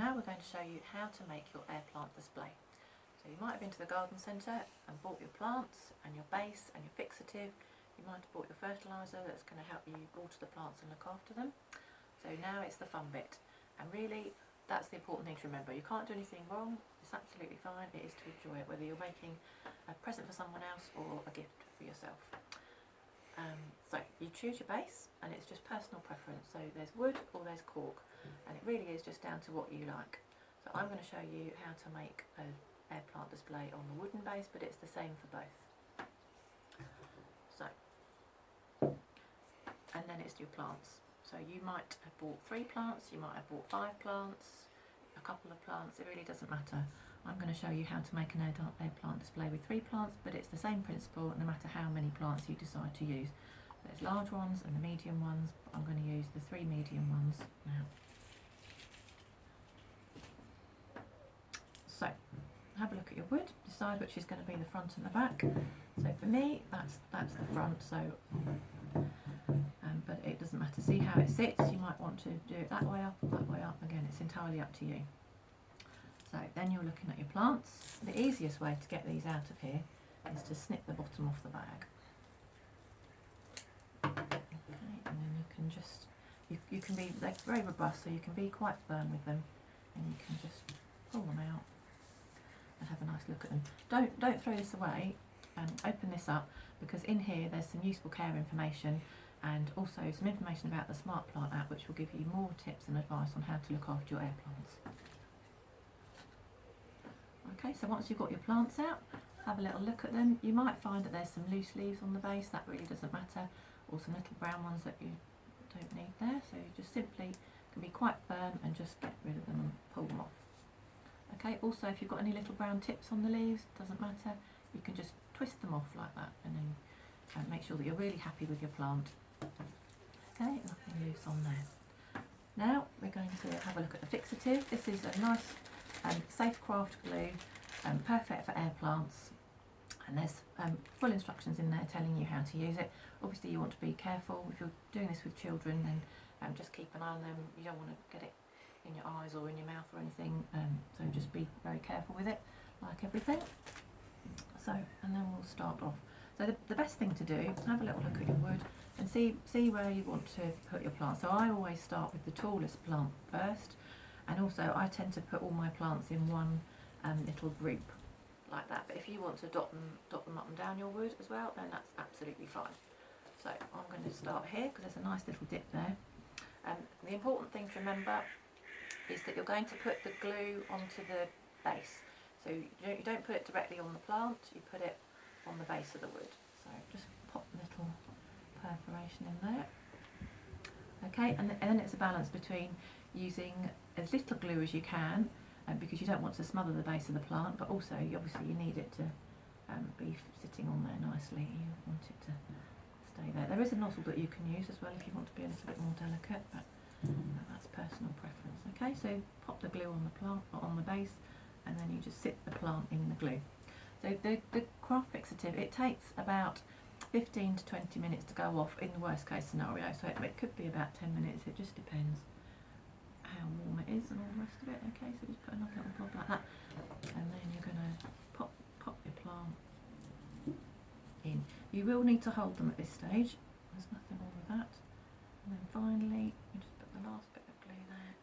now we're going to show you how to make your air plant display. So you might have been to the garden centre and bought your plants and your base and your fixative. You might have bought your fertiliser that's going to help you water the plants and look after them. So now it's the fun bit, and really that's the important thing to remember. You can't do anything wrong, it's absolutely fine, it is to enjoy it, whether you're making a present for someone else or a gift for yourself. So you choose your base, and it's just personal preference, so there's wood or there's cork, and it really is just down to what you like. So I'm going to show you how to make an air plant display on the wooden base, but it's the same for both. So, and then it's your plants. So you might have bought 3 plants, you might have bought 5 plants, a couple of plants, it really doesn't matter. I'm going to show you how to make an air plant display with 3 plants, but it's the same principle no matter how many plants you decide to use. There's large ones and the medium ones, but I'm going to use the 3 medium ones now. So, have a look at your wood, decide which is going to be the front and the back. So for me, that's the front, so but it doesn't matter. See how it sits, you might want to do it that way up, again it's entirely up to you. So then you're looking at your plants. The easiest way to get these out of here is to snip the bottom off the bag. Okay, and then you can just, you can be, they're very robust, so you can be quite firm with them, and you can just pull them out and have a nice look at them. Don't throw this away, and open this up, because in here there's some useful care information and also some information about the Smart Plant app, which will give you more tips and advice on how to look after your air plants. Okay, so once you've got your plants out, have a little look at them. You might find that there's some loose leaves on the base, that really doesn't matter, or some little brown ones that you don't need there, so you just simply can be quite firm and just get rid of them and pull them off. Okay, also if you've got any little brown tips on the leaves, doesn't matter, you can just twist them off like that, and then make sure that you're really happy with your plant. Okay, nothing loose on there. Now we're going to have a look at the fixative. This is a nice safe craft glue, perfect for air plants, and there's full instructions in there telling you how to use it. Obviously you want to be careful if you're doing this with children, then just keep an eye on them. You don't want to get it in your eyes or in your mouth or anything, so just be very careful with it, like everything. So, and then we'll start off. So the best thing to do, have a little look at your wood and see where you want to put your plant. So I always start with the tallest plant first, and also I tend to put all my plants in one little group like that. But if you want to dot them up and down your wood as well, then that's absolutely fine. So I'm going to start here because there's a nice little dip there. The important thing to remember is that you're going to put the glue onto the base. So you don't put it directly on the plant, you put it on the base of the wood. So just pop a little perforation in there. Okay, and then it's a balance between using as little glue as you can, because you don't want to smother the base of the plant, but also obviously you need it to be sitting on there nicely. You want it to stay there. There is a nozzle that you can use as well if you want to be a little bit more delicate, but that's personal preference. Okay, so pop the glue on the plant, or on the base, and then you just sit the plant in the glue. So the craft fixative, it takes about 15 to 20 minutes to go off in the worst case scenario, so it could be about 10 minutes, it just depends how warm it is and all the rest of it. Okay, so just put another little blob like that, and then you're going to pop your plant in. You will need to hold them at this stage, there's nothing wrong with that. And then finally, you just put the last bit of glue there.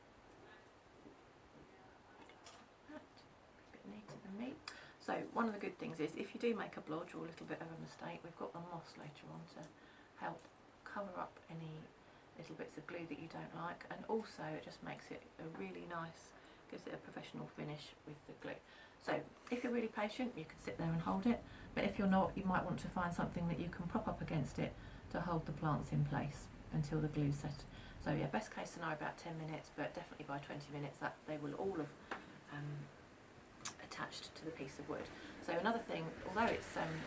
That, a bit neater than me. So one of the good things is if you do make a blodge or a little bit of a mistake, we've got the moss later on to help cover up any little bits of glue that you don't like, and also it just makes it a really nice, gives it a professional finish with the glue. So if you're really patient, you can sit there and hold it, but if you're not, you might want to find something that you can prop up against it to hold the plants in place until the glue's set. So yeah, best case scenario about 10 minutes, but definitely by 20 minutes that they will all have attached to the piece of wood. So another thing, although it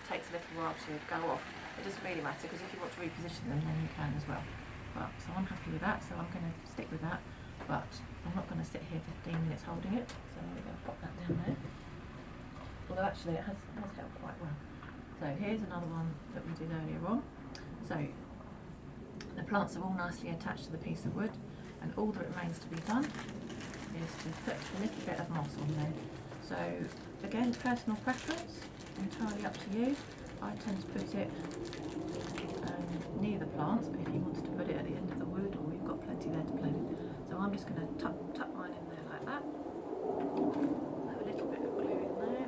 takes a little while to go off, it doesn't really matter, because if you want to reposition them, then you can as well. But so I'm happy with that, so I'm going to stick with that, but I'm not going to sit here 15 minutes holding it, so I'm going to pop that down there. Although actually it has helped quite well. So here's another one that we did earlier on. So the plants are all nicely attached to the piece of wood, and all that remains to be done is to put a little bit of moss on there. So again, personal preference, entirely up to you. I tend to put it near the plants, but if you wanted to put it at the end of the wood, or you've got plenty there to play with. So I'm just going to tuck mine in there like that. Have a little bit of glue in there.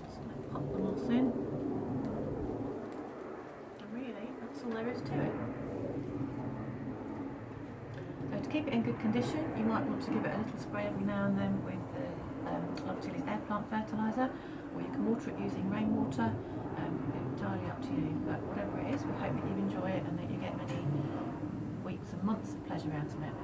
Just going to pop the moss in. And really, that's all there is to it. So to keep it in good condition, you might want to give it a little spray every now and then with the Tillys air plant fertiliser, or you can water it using rainwater. Entirely up to you, but whatever it is, we hope that you enjoy it and that you get many weeks and months of pleasure out of it.